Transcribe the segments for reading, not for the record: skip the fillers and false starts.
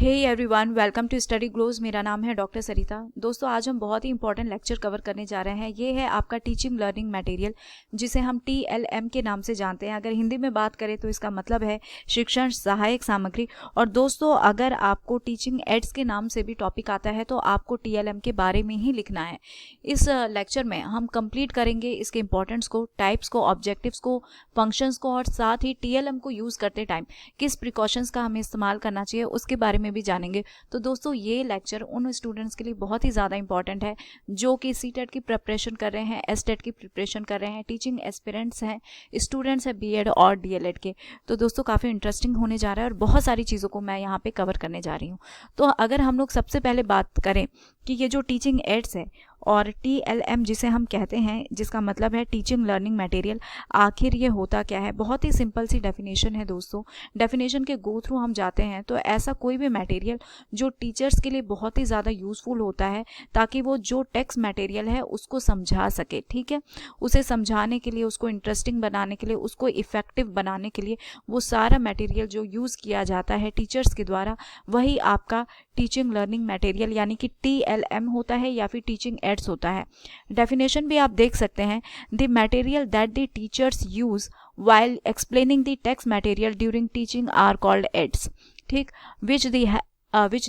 Hey everyone, welcome to study glows. मेरा नाम है डॉक्टर सरिता। दोस्तों, आज हम बहुत ही इंपॉर्टेंट लेक्चर कवर करने जा रहे हैं। ये है आपका टीचिंग लर्निंग मटेरियल, जिसे हम TLM के नाम से जानते हैं। अगर हिंदी में बात करें तो इसका मतलब है शिक्षण सहायक सामग्री। और दोस्तों, अगर आपको टीचिंग एड्स के नाम से भी टॉपिक आता है तो आपको TLM के बारे में ही लिखना है। इस लेक्चर में हम कंप्लीट करेंगे इसके इंपॉर्टेंट्स को, टाइप्स को, ऑब्जेक्टिव्स को, फंक्शंस को, और साथ ही TLM को यूज़ करते टाइम किस प्रिकॉशंस का हमें इस्तेमाल करना चाहिए उसके बारे में भी जानेंगे। तो दोस्तों, ये लेक्चर उन स्टूडेंट्स के लिए बहुत ही ज़्यादा इंपॉर्टेंट है जो कि CTET की प्रिपरेशन कर रहे हैं, STET की प्रिपरेशन कर रहे हैं, टीचिंग एस्पिरेंट्स हैं, स्टूडेंट्स हैं BEd और DLED के। तो दोस्तों, काफ़ी इंटरेस्टिंग होने जा रहा है और बहुत सारी चीज़ों को मैं यहाँ पे कवर करने जा रही हूँ। तो अगर हम लोग सबसे पहले बात करें कि ये जो टीचिंग एड्स है और TLM जिसे हम कहते हैं, जिसका मतलब है टीचिंग लर्निंग मटेरियल, आखिर ये होता क्या है। बहुत ही सिंपल सी डेफिनेशन है दोस्तों। डेफिनेशन के गो थ्रू हम जाते हैं तो ऐसा कोई भी मटेरियल जो टीचर्स के लिए बहुत ही ज़्यादा यूज़फुल होता है, ताकि वो जो टेक्स्ट मटेरियल है उसको समझा सके। ठीक है, उसे समझाने के लिए, उसको इंटरेस्टिंग बनाने के लिए, उसको इफ़ेक्टिव बनाने के लिए वो सारा मटेरियल जो यूज़ किया जाता है टीचर्स के द्वारा, वही आपका टीचिंग लर्निंग मटेरियल यानी कि TLM होता है या फिर टीचिंग एड्स होता है। डेफिनेशन भी आप देख सकते हैं, the material that the teachers use while explaining the text material during teaching are called aids. ठीक, which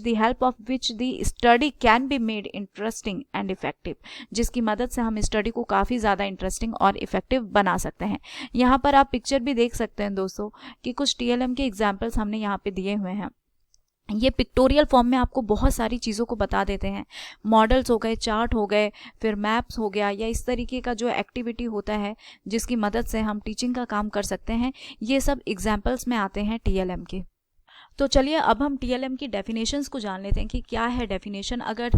the help of which the study can be made interesting and effective, जिसकी मदद से हम स्टडी को काफ़ी ज़्यादा इंटरेस्टिंग और effective बना सकते हैं। यहाँ पर आप पिक्चर भी देख सकते हैं दोस्तों कि कुछ TLM के एग्जाम्पल्स हमने यहाँ पे दिए हुए हैं। ये पिक्टोरियल फॉर्म में आपको बहुत सारी चीज़ों को बता देते हैं। मॉडल्स हो गए, चार्ट हो गए, फिर मैप्स हो गया, या इस तरीके का जो एक्टिविटी होता है जिसकी मदद से हम टीचिंग का काम कर सकते हैं, ये सब एग्जाम्पल्स में आते हैं TLM के। तो चलिए अब हम TLM की डेफिनेशंस को जान लेते हैं कि क्या है डेफिनेशन। अगर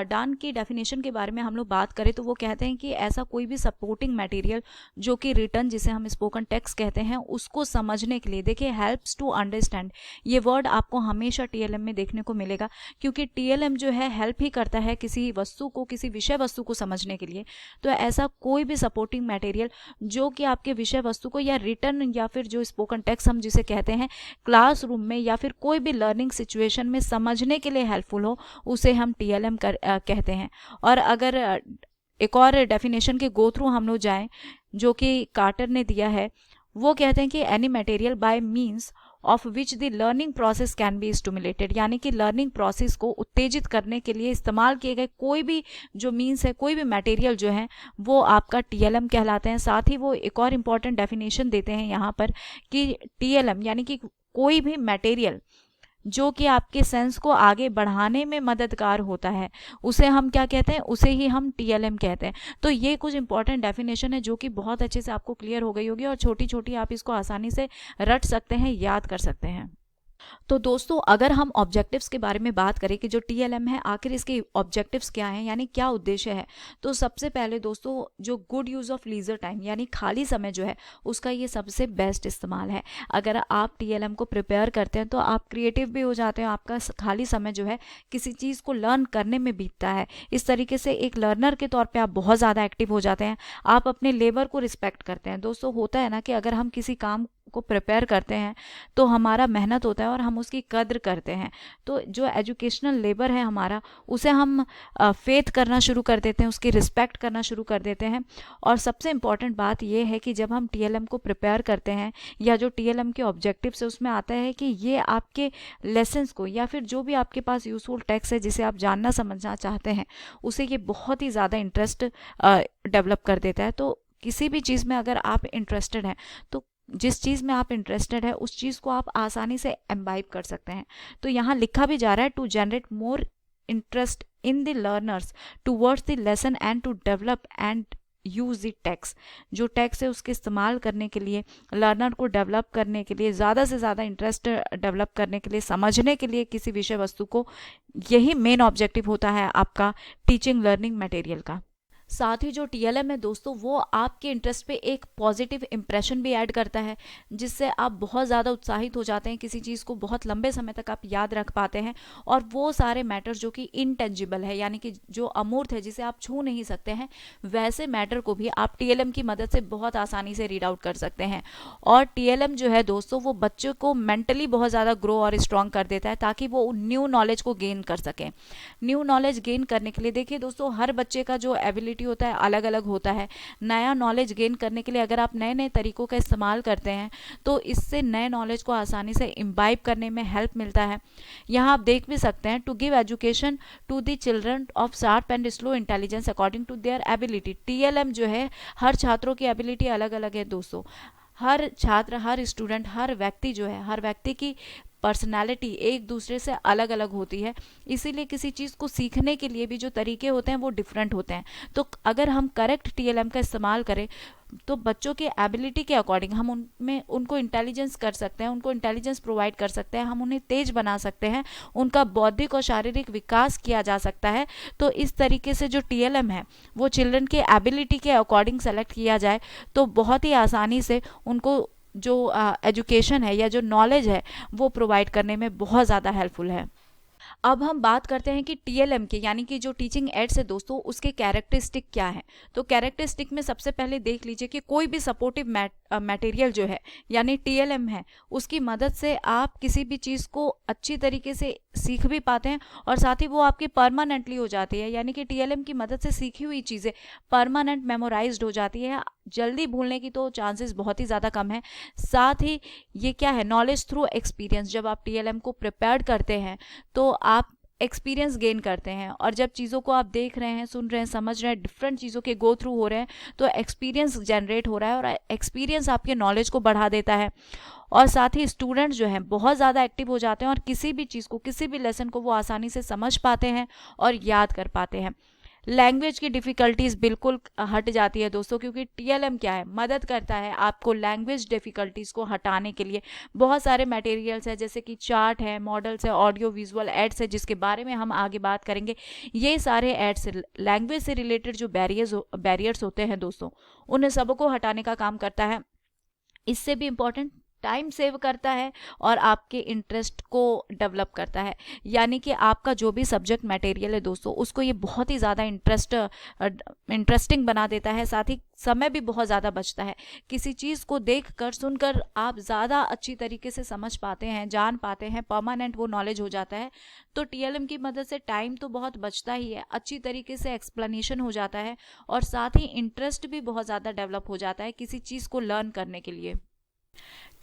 डान की डेफिनेशन के बारे में हम लोग बात करें तो वो कहते हैं कि ऐसा कोई भी सपोर्टिंग मटेरियल जो कि रिटर्न, जिसे हम स्पोकन टेक्स्ट कहते हैं, उसको समझने के लिए, देखिए हेल्प्स टू अंडरस्टैंड, ये वर्ड आपको हमेशा TLM में देखने को मिलेगा, क्योंकि TLM जो है हेल्प ही करता है किसी वस्तु को, किसी विषय वस्तु को समझने के लिए। तो ऐसा कोई भी सपोर्टिंग मटेरियल जो कि आपके विषय वस्तु को या रिटर्न या फिर जो स्पोकन टेक्स्ट हम जिसे कहते हैं क्लासरूम में या फिर कोई भी लर्निंग सिचुएशन में समझने के लिए हेल्पफुल हो, उसे हम TLM कहते हैं। और अगर एक और डेफिनेशन के गो थ्रू हम लोग जाएं जो कि कार्टर ने दिया है, वो कहते हैं कि any material by means of which the learning process can be stimulated, यानी कि लर्निंग प्रोसेस को उत्तेजित करने के लिए इस्तेमाल किए गए कोई भी जो मीन्स है, कोई भी मटेरियल जो है, वो आपका TLM कहलाते हैं। साथ ही वो एक और इम्पॉर्टेंट डेफिनेशन देते हैं यहाँ पर कि TLM यानी कि कोई भी मटेरियल जो कि आपके सेंस को आगे बढ़ाने में मददगार होता है, उसे हम क्या कहते हैं, उसे ही हम TLM कहते हैं। तो ये कुछ इंपॉर्टेंट डेफिनेशन है जो कि बहुत अच्छे से आपको क्लियर हो गई होगी और छोटी छोटी आप इसको आसानी से रट सकते हैं, याद कर सकते हैं। तो दोस्तों, अगर हम ऑब्जेक्टिव्स के बारे में बात करें कि जो TLM है, आखिर इसके ऑब्जेक्टिव्स क्या हैं, यानी क्या उद्देश्य है, तो सबसे पहले दोस्तों, जो good use of leisure time यानी खाली समय जो है, उसका ये सबसे बेस्ट इस्तेमाल है। अगर आप TLM को प्रिपेयर करते हैं तो आप क्रिएटिव भी हो जाते हैं, आपका खाली समय जो है किसी चीज़ को लर्न करने में बीतता है। इस तरीके से एक लर्नर के तौर पर आप बहुत ज़्यादा एक्टिव हो जाते हैं, आप अपने लेबर को रिस्पेक्ट करते हैं। दोस्तों, होता है ना कि अगर हम किसी काम को प्रिपेयर करते हैं तो हमारा मेहनत होता है और हम उसकी कद्र करते हैं। तो जो एजुकेशनल लेबर है हमारा, उसे हम फेथ करना शुरू कर देते हैं, उसकी रिस्पेक्ट करना शुरू कर देते हैं। और सबसे इम्पॉर्टेंट बात यह है कि जब हम TLM को प्रिपेयर करते हैं या जो TLM के ऑब्जेक्टिव्स है उसमें आता है कि ये आपके लेसन्स को या फिर जो भी आपके पास यूजफुल टेक्स्ट है जिसे आप जानना समझना चाहते हैं, उसे ये बहुत ही ज़्यादा इंटरेस्ट डेवलप कर देता है। तो किसी भी चीज़ में अगर आप इंटरेस्टेड हैं तो जिस चीज़ में आप इंटरेस्टेड है उस चीज़ को आप आसानी से एम्बाइब कर सकते हैं। तो यहाँ लिखा भी जा रहा है, to generate more interest in the learners towards the lesson and to develop and use the text. जो टेक्स्ट है उसके इस्तेमाल करने के लिए, लर्नर को डेवलप करने के लिए, ज़्यादा से ज़्यादा इंटरेस्ट डेवलप करने के लिए, समझने के लिए किसी विषय वस्तु को, यही मेन ऑब्जेक्टिव होता है आपका टीचिंग लर्निंग मटेरियल का। साथ ही जो टीएलएम है दोस्तों, वो आपके इंटरेस्ट पे एक पॉजिटिव इंप्रेशन भी ऐड करता है, जिससे आप बहुत ज़्यादा उत्साहित हो जाते हैं, किसी चीज़ को बहुत लंबे समय तक आप याद रख पाते हैं। और वो सारे मैटर जो कि इनटेंजिबल है, यानी कि जो अमूर्त है, जिसे आप छू नहीं सकते हैं, वैसे मैटर को भी आप टीएलएम की मदद से बहुत आसानी से रीड आउट कर सकते हैं। और टीएलएम जो है दोस्तों, वो बच्चों को मेंटली बहुत ज़्यादा ग्रो और स्ट्रॉन्ग कर देता है, ताकि वो न्यू नॉलेज को गेन कर सकें। न्यू नॉलेज गेन करने के लिए देखिए दोस्तों, हर बच्चे का जो एबिलिटी होता है अलग अलग होता है। नया नॉलेज गेन करने के लिए अगर आप नए नए तरीकों का इस्तेमाल करते हैं, तो इससे नए नॉलेज को आसानी से इम्बाइब करने में हेल्प मिलता है। यहाँ आप देख भी सकते हैं, to give education to the children of sharp and slow intelligence according to their ability. TLM जो है, हर छात्रों की एबिलिटी अलग अलग है दोस्तों। हर छात्र, हर स्टूडेंट, हर व्यक्ति जो है, हर व्यक्ति की पर्सनालिटी एक दूसरे से अलग अलग होती है। इसीलिए किसी चीज़ को सीखने के लिए भी जो तरीके होते हैं वो डिफरेंट होते हैं। तो अगर हम करेक्ट टीएलएम का इस्तेमाल करें, तो बच्चों के एबिलिटी के अकॉर्डिंग हम उनमें उनको इंटेलिजेंस कर सकते हैं, उनको इंटेलिजेंस प्रोवाइड कर सकते हैं, हम उन्हें तेज बना सकते हैं, उनका बौद्धिक और शारीरिक विकास किया जा सकता है। तो इस तरीके से जो टीएलएम है, वो चिल्ड्रन के एबिलिटी के अकॉर्डिंग सेलेक्ट किया जाए, तो बहुत ही आसानी से उनको जो एजुकेशन है या जो नॉलेज है, वो प्रोवाइड करने में बहुत ज़्यादा हेल्पफुल है। अब हम बात करते हैं कि टीएलएम के, यानी कि जो टीचिंग एड्स है दोस्तों, उसके कैरेक्टरिस्टिक क्या है। तो कैरेक्टरिस्टिक में सबसे पहले देख लीजिए कि कोई भी सपोर्टिव मटेरियल जो है, यानी टीएलएम है, उसकी मदद से आप किसी भी चीज़ को अच्छी तरीके से सीख भी पाते हैं, और साथ ही वो आपकी परमानेंटली हो जाती है। यानी कि टीएलएम की मदद से सीखी हुई चीज़ें परमानेंट मेमोराइज्ड हो जाती है। जल्दी भूलने की तो चांसेस बहुत ही ज़्यादा कम है। साथ ही ये क्या है, नॉलेज थ्रू एक्सपीरियंस। जब आप टीएलएम को प्रिपेयर करते हैं, तो आप एक्सपीरियंस गेन करते हैं, और जब चीज़ों को आप देख रहे हैं, सुन रहे हैं, समझ रहे हैं, डिफरेंट चीज़ों के गो थ्रू हो रहे हैं, तो एक्सपीरियंस जनरेट हो रहा है, और एक्सपीरियंस आपके नॉलेज को बढ़ा देता है। और साथ ही स्टूडेंट जो हैं बहुत ज़्यादा एक्टिव हो जाते हैं, और किसी भी चीज़ को, किसी भी लेसन को वो आसानी से समझ पाते हैं और याद कर पाते हैं। लैंग्वेज की डिफ़िकल्टीज़ बिल्कुल हट जाती है दोस्तों, क्योंकि टीएलएम क्या है, मदद करता है आपको लैंग्वेज डिफ़िकल्टीज़ को हटाने के लिए। बहुत सारे मटेरियल्स हैं, जैसे कि चार्ट है, मॉडल्स है, ऑडियो विजुअल एड्स है, जिसके बारे में हम आगे बात करेंगे। ये सारे एड्स लैंग्वेज से रिलेटेड जो बैरियर्स होते हैं दोस्तों, उन सबको हटाने का काम करता है। इससे भी इम्पॉर्टेंट, टाइम सेव करता है और आपके इंटरेस्ट को डेवलप करता है। यानी कि आपका जो भी सब्जेक्ट मटेरियल है दोस्तों, उसको ये बहुत ही ज़्यादा इंटरेस्टिंग बना देता है। साथ ही समय भी बहुत ज़्यादा बचता है। किसी चीज़ को देख कर, सुनकर आप ज़्यादा अच्छी तरीके से समझ पाते हैं, जान पाते हैं, परमानेंट वो नॉलेज हो जाता है। तो टीएलएम की मदद से टाइम तो बहुत बचता ही है, अच्छी तरीके से एक्सप्लेनेशन हो जाता है, और साथ ही इंटरेस्ट भी बहुत ज़्यादा डेवलप हो जाता है किसी चीज़ को लर्न करने के लिए।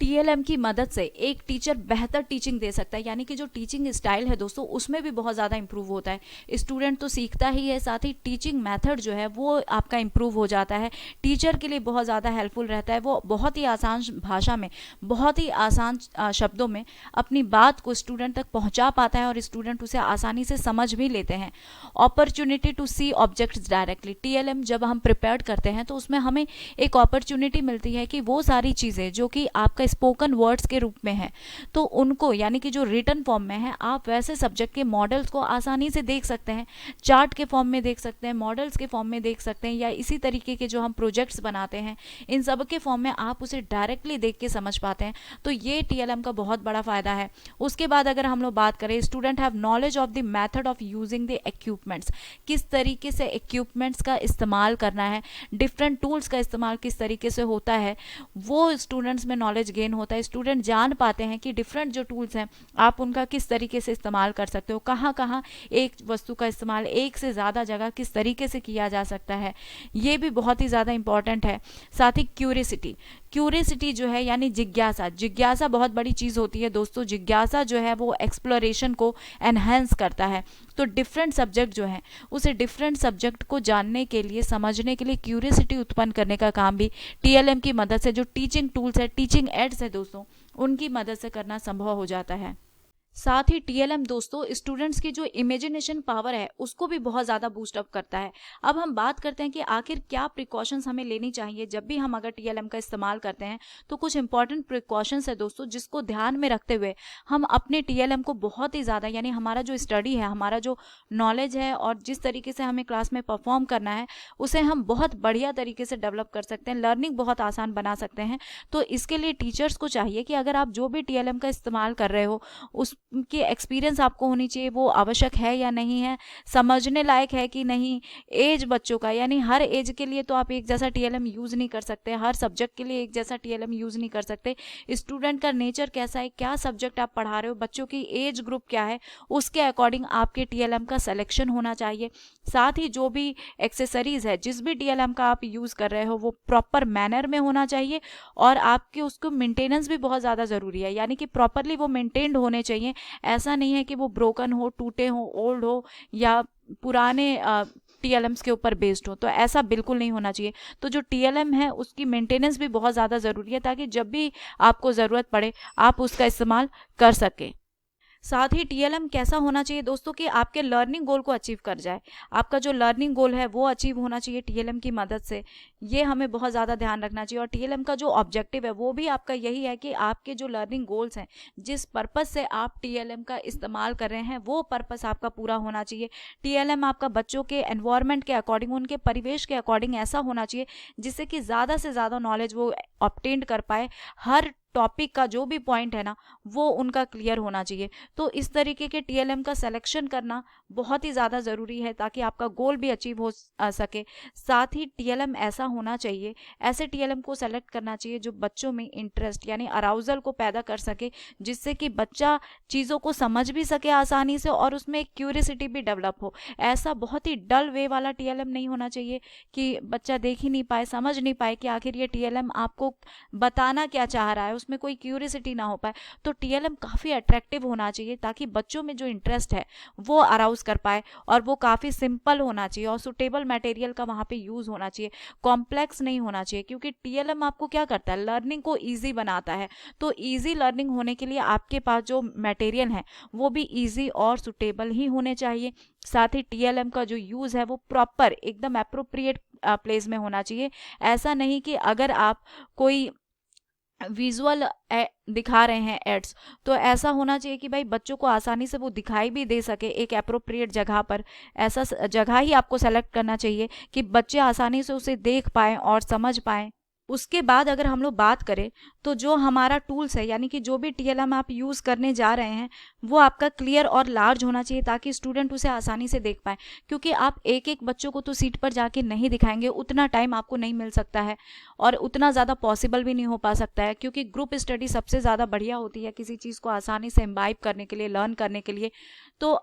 टीएलएम की मदद से एक टीचर बेहतर टीचिंग दे सकता है, यानी कि जो टीचिंग स्टाइल है दोस्तों, उसमें भी बहुत ज़्यादा इंप्रूव होता है। स्टूडेंट तो सीखता ही है, साथ ही टीचिंग मेथड जो है वो आपका इंप्रूव हो जाता है। टीचर के लिए बहुत ज़्यादा हेल्पफुल रहता है। वो बहुत ही आसान भाषा में, बहुत ही आसान शब्दों में अपनी बात को स्टूडेंट तक पहुँचा पाता है, और स्टूडेंट उसे आसानी से समझ भी लेते हैं। Opportunity to see objects directly. TLM जब हम प्रिपेयर करते हैं, तो उसमें हमें एक अपॉर्चुनिटी मिलती है कि वो सारी चीज़ें जो कि आपका स्पोकन वर्ड्स के रूप में है, तो उनको, यानी कि जो रिटन फॉर्म में है, आप वैसे सब्जेक्ट के मॉडल्स को आसानी से देख सकते हैं। चार्ट के फॉर्म में देख सकते हैं, मॉडल्स के फॉर्म में देख सकते हैं, या इसी तरीके के जो हम प्रोजेक्ट्स बनाते हैं, इन सब के फॉर्म में आप उसे डायरेक्टली देख के समझ पाते हैं। तो ये टीएलएम का बहुत बड़ा फ़ायदा है। उसके बाद अगर हम लोग बात करें, student have knowledge of the method of using the equipments. किस तरीके से इक्विपमेंट्स का इस्तेमाल करना है, डिफरेंट टूल्स का इस्तेमाल किस तरीके से होता है, वो स्टूडेंट्स में नॉलेज गेन होता है। स्टूडेंट जान पाते हैं कि डिफरेंट जो टूल्स हैं, आप उनका किस तरीके से इस्तेमाल कर सकते हो, कहाँ कहाँ एक वस्तु का इस्तेमाल एक से ज़्यादा जगह किस तरीके से किया जा सकता है, ये भी बहुत ही ज़्यादा इंपॉर्टेंट है। साथ ही क्यूरियसिटी जो है, यानी जिज्ञासा बहुत बड़ी चीज़ होती है दोस्तों। जिज्ञासा जो है वो एक्सप्लोरेशन को एनहेंस करता है। तो डिफरेंट सब्जेक्ट जो है, उसे डिफरेंट सब्जेक्ट को जानने के लिए, समझने के लिए क्यूरियसिटी उत्पन्न करने का काम भी टीएलएम की मदद से, जो टीचिंग टूल्स है, टीचिंग एड्स है दोस्तों, उनकी मदद से करना संभव हो जाता है। साथ ही टीएलएम दोस्तों स्टूडेंट्स की जो इमेजिनेशन पावर है उसको भी बहुत ज़्यादा बूस्ट अप करता है। अब हम बात करते हैं कि आखिर क्या प्रिकॉशंस हमें लेनी चाहिए जब भी हम अगर टीएलएम का इस्तेमाल करते हैं। तो कुछ इंपॉर्टेंट प्रिकॉशंस है दोस्तों जिसको ध्यान में रखते हुए हम अपने टीएलएम को बहुत ही ज़्यादा, यानी हमारा जो स्टडी है, हमारा जो नॉलेज है और जिस तरीके से हमें क्लास में परफॉर्म करना है उसे हम बहुत बढ़िया तरीके से डेवलप कर सकते हैं, लर्निंग बहुत आसान बना सकते हैं। तो इसके लिए टीचर्स को चाहिए कि अगर आप जो भी टीएलएम का इस्तेमाल कर रहे हो उसकी एक्सपीरियंस आपको होनी चाहिए, वो आवश्यक है या नहीं है, समझने लायक है कि नहीं। एज बच्चों का, यानी हर एज के लिए तो आप एक जैसा टीएलएम यूज़ नहीं कर सकते, हर सब्जेक्ट के लिए एक जैसा टीएलएम यूज़ नहीं कर सकते। स्टूडेंट का नेचर कैसा है, क्या सब्जेक्ट आप पढ़ा रहे हो, बच्चों की एज ग्रुप क्या है, उसके अकॉर्डिंग आपके टीएलएम का सिलेक्शन होना चाहिए। साथ ही जो भी एक्सेसरीज है, जिस भी टीएलएम का आप यूज़ कर रहे हो वो प्रॉपर मैनर में होना चाहिए और आपके उसको मेंटेनेंस भी बहुत ज़्यादा ज़रूरी है, यानी कि प्रॉपरली वो मेंटेन्ड होने चाहिए। ऐसा नहीं है कि वो ब्रोकन हो, टूटे हो, ओल्ड हो या पुराने टीएलएम्स के ऊपर बेस्ड हो, तो ऐसा बिल्कुल नहीं होना चाहिए। तो जो टीएलएम है उसकी मेंटेनेंस भी बहुत ज़्यादा ज़रूरी है ताकि जब भी आपको ज़रूरत पड़े आप उसका इस्तेमाल कर सकें। साथ ही टीएलएम कैसा होना चाहिए दोस्तों कि आपके लर्निंग गोल को अचीव कर जाए। आपका जो लर्निंग गोल है वो अचीव होना चाहिए टीएलएम की मदद से, ये हमें बहुत ज़्यादा ध्यान रखना चाहिए। और टीएलएम का जो ऑब्जेक्टिव है वो भी आपका यही है कि आपके जो लर्निंग गोल्स हैं, जिस पर्पस से आप टीएलएम का इस्तेमाल कर रहे हैं वो पर्पस आपका पूरा होना चाहिए। टीएलएम आपका बच्चों के एनवायरनमेंट के अकॉर्डिंग, उनके परिवेश के अकॉर्डिंग ऐसा होना चाहिए जिससे कि ज़्यादा से ज़्यादा नॉलेज वो ऑब्टेन कर पाए। हर टॉपिक का जो भी पॉइंट है ना वो उनका क्लियर होना चाहिए। तो इस तरीके के टीएलएम का सिलेक्शन करना बहुत ही ज़्यादा ज़रूरी है ताकि आपका गोल भी अचीव हो सके। साथ ही टीएलएम ऐसा होना चाहिए, ऐसे टीएलएम को सेलेक्ट करना चाहिए जो बच्चों में इंटरेस्ट यानी अराउजल को पैदा कर सके, जिससे कि बच्चा चीज़ों को समझ भी सके आसानी से और उसमें एक क्यूरियसिटी भी डेवलप हो। ऐसा बहुत ही डल वे वाला टीएलएम नहीं होना चाहिए कि बच्चा देख ही नहीं पाए, समझ नहीं पाए कि आखिर ये टीएलएम आपको बताना क्या चाह रहा है, उसमें कोई क्यूरियसिटी ना हो पाए। तो टीएलएम काफ़ी अट्रैक्टिव होना चाहिए ताकि बच्चों में जो इंटरेस्ट है वो अराउज कर पाए, और वो काफ़ी सिंपल होना चाहिए और सुटेबल मटेरियल का वहाँ पे यूज़ होना चाहिए, कॉम्प्लेक्स नहीं होना चाहिए। क्योंकि टीएलएम आपको क्या करता है, लर्निंग को ईजी बनाता है। तो ईजी लर्निंग होने के लिए आपके पास जो मटेरियल है वो भी ईजी और सुटेबल ही होने चाहिए। साथ ही टीएलएम का जो यूज़ है वो प्रॉपर एकदम अप्रोप्रिएट प्लेस में होना चाहिए। ऐसा नहीं कि अगर आप कोई विजुअल दिखा रहे हैं एड्स, तो ऐसा होना चाहिए कि भाई बच्चों को आसानी से वो दिखाई भी दे सके एक अप्रोप्रिएट जगह पर। ऐसा जगह ही आपको सेलेक्ट करना चाहिए कि बच्चे आसानी से उसे देख पाएँ और समझ पाएँ। उसके बाद अगर हम लोग बात करें तो जो हमारा टूल्स है, यानी कि जो भी टीएलएम आप यूज़ करने जा रहे हैं वो आपका क्लियर और लार्ज होना चाहिए ताकि स्टूडेंट उसे आसानी से देख पाए। क्योंकि आप एक एक बच्चों को तो सीट पर जाके नहीं दिखाएंगे, उतना टाइम आपको नहीं मिल सकता है और उतना ज़्यादा पॉसिबल भी नहीं हो पा सकता है। क्योंकि ग्रुप स्टडी सबसे ज़्यादा बढ़िया होती है किसी चीज़ को आसानी से इम्बाइब करने के लिए, लर्न करने के लिए। तो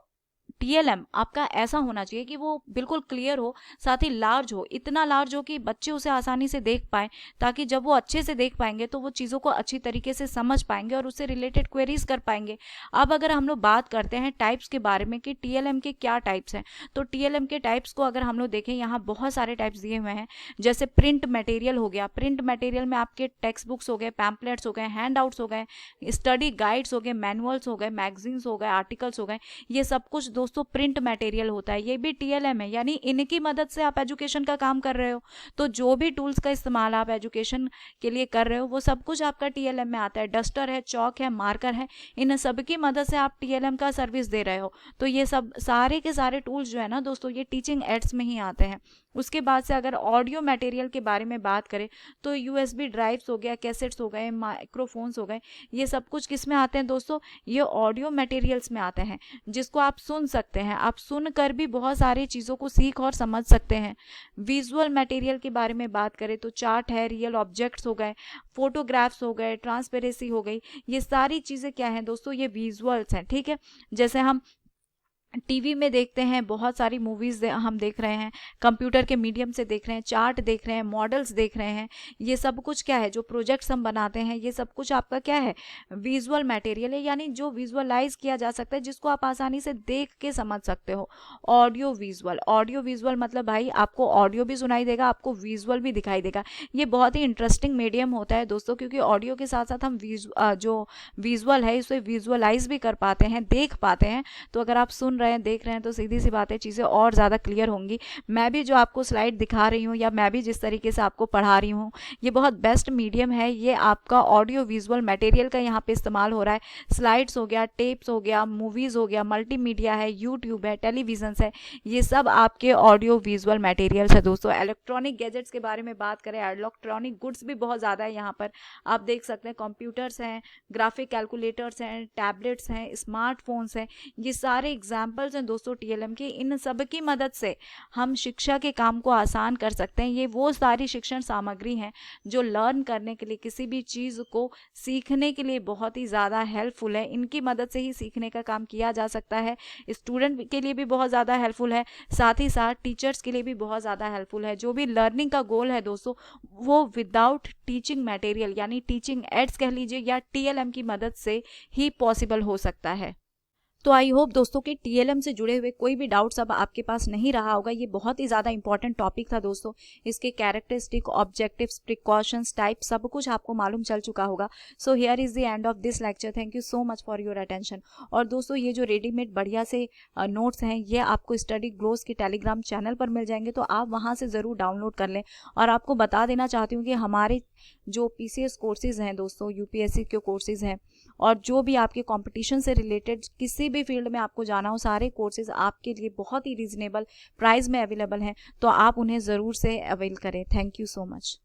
टीएलएम आपका ऐसा होना चाहिए कि वो बिल्कुल क्लियर हो, साथ ही लार्ज हो, इतना लार्ज हो कि बच्चे उसे आसानी से देख पाएँ, ताकि जब वो अच्छे से देख पाएंगे तो वो चीज़ों को अच्छी तरीके से समझ पाएंगे और उससे रिलेटेड क्वेरीज कर पाएंगे। अब अगर हम लोग बात करते हैं टाइप्स के बारे में कि टीएलएम के क्या टाइप्स हैं, तो टीएलएम के टाइप्स को अगर हम लोग देखें, यहाँ बहुत सारे टाइप्स दिए हुए हैं। जैसे प्रिंट मटेरियल हो गया, प्रिंट मटेरियल में आपके टेक्स्ट बुक्स हो गए, पैम्पलेट्स हो गए, हैंड आउट्स हो गए, स्टडी गाइड्स हो गए, मैनुअल्स हो गए, मैगजीन्स हो गए, आर्टिकल्स हो गए, ये सब कुछ दोस्तों प्रिंट मटेरियल होता है। ये भी टीएलएम है, यानी इनकी मदद से आप एजुकेशन का काम कर रहे हो। तो जो भी टूल्स का इस्तेमाल आप एजुकेशन के लिए कर रहे हो वो सब कुछ आपका टीएलएम में आता है। डस्टर है, चौक है, मार्कर है, इन सब की मदद से आप टीएलएम का सर्विस दे रहे हो। तो ये सब सारे के सारे टूल्स जो है ना दोस्तों, ये टीचिंग एड्स में ही आते हैं। उसके बाद से अगर ऑडियो मटेरियल के बारे में बात करें तो यूएसबी ड्राइव्स हो गया, कैसेट्स हो गए, माइक्रोफोन्स हो गए, ये सब कुछ किस में आते हैं दोस्तों, ये ऑडियो मटेरियल्स में आते हैं, जिसको आप सुन सकते हैं। आप सुनकर भी बहुत सारी चीज़ों को सीख और समझ सकते हैं। विजुअल मटेरियल के बारे में बात करें तो चार्ट है, रियल ऑब्जेक्ट्स हो गए, फोटोग्राफ्स हो गए, ट्रांसपेरेंसी हो गई, ये सारी चीज़ें क्या हैं दोस्तों, ये विजुअल्स हैं। ठीक है, जैसे हम टीवी में देखते हैं, बहुत सारी मूवीज़ हम देख रहे हैं, कंप्यूटर के मीडियम से देख रहे हैं, चार्ट देख रहे हैं, मॉडल्स देख रहे हैं। ये सब कुछ क्या है, जो प्रोजेक्ट्स हम बनाते हैं, ये सब कुछ आपका क्या है, विजुअल मटेरियल है, यानी जो विजुअलाइज किया जा सकता है, जिसको आप आसानी से देख के समझ सकते हो। ऑडियो विजुअल, ऑडियो विजुअल मतलब भाई आपको ऑडियो भी सुनाई देगा, आपको विजुअल भी दिखाई देगा। ये बहुत ही इंटरेस्टिंग मीडियम होता है दोस्तों, क्योंकि ऑडियो के साथ साथ हम जो विजुअल है इसे विजुअलाइज भी कर पाते हैं, देख पाते हैं। तो अगर आप सुन रहे हैं, देख रहे हैं, तो सीधी सी बात है, चीज़ें और ज़्यादा क्लियर होंगी। मैं भी जो आपको स्लाइड दिखा रही हूँ या मैं भी जिस तरीके से आपको पढ़ा रही हूँ, ये बहुत बेस्ट मीडियम है। ये आपका ऑडियो विजुअल मटेरियल का यहाँ पे इस्तेमाल हो रहा है। स्लाइड्स हो गया, टेप्स हो गया, मूवीज़ हो गया, मल्टीमीडिया है, यूट्यूब है, टेलीविजन है, ये सब आपके ऑडियो विजुअल मटेरियल्स है दोस्तों। इलेक्ट्रॉनिक गैजेट्स के बारे में बात करें, इलेक्ट्रॉनिक गुड्स भी बहुत ज़्यादा है यहाँ पर। आप देख सकते हैं कंप्यूटर्स हैं, ग्राफिक कैलकुलेटर्स हैं, टैबलेट्स हैं, स्मार्टफोन्स हैं। ये सारे एग्जाम्पल्स हैं दोस्तों टीएलएम के। इन सब की मदद से हम शिक्षा के काम को आसान कर सकते हैं। ये वो सारी शिक्षण सामग्री हैं जो लर्न करने के लिए, किसी भी चीज़ को सीखने के लिए बहुत ही ज़्यादा हेल्पफुल है। इनकी मदद से ही सीखने का काम किया जा सकता है। स्टूडेंट के लिए भी बहुत ज़्यादा हेल्पफुल है, साथ ही साथ टीचर्स के लिए भी बहुत ज़्यादा हेल्पफुल है। जो भी लर्निंग का गोल है दोस्तों, वो विदाउट टीचिंग मटेरियल यानी टीचिंग एड्स कह लीजिए या टीएलएम की मदद से ही पॉसिबल हो सकता है। तो आई होप दोस्तों कि टीएलएम से जुड़े हुए कोई भी डाउट्स अब आपके पास नहीं रहा होगा। ये बहुत ही ज़्यादा इंपॉर्टेंट टॉपिक था दोस्तों। इसके कैरेक्टरिस्टिक, ऑब्जेक्टिव्स, प्रिकॉशंस, टाइप सब कुछ आपको मालूम चल चुका होगा। So here is the end of this lecture. Thank you so much for your attention. और दोस्तों ये जो रेडीमेड बढ़िया से नोट्स हैं, ये आपको स्टडी ग्लोस के टेलीग्राम चैनल पर मिल जाएंगे, तो आप वहाँ से ज़रूर डाउनलोड कर लें। और आपको बता देना चाहती हूँ कि हमारे जो पीसीएस कोर्सेज़ हैं दोस्तों, यूपीएससी के कोर्सेज़ हैं, और जो भी आपके कंपटीशन से रिलेटेड किसी भी फील्ड में आपको जाना हो, सारे कोर्सेज आपके लिए बहुत ही रीजनेबल प्राइस में अवेलेबल हैं। तो आप उन्हें ज़रूर से अवेल करें। Thank you so much.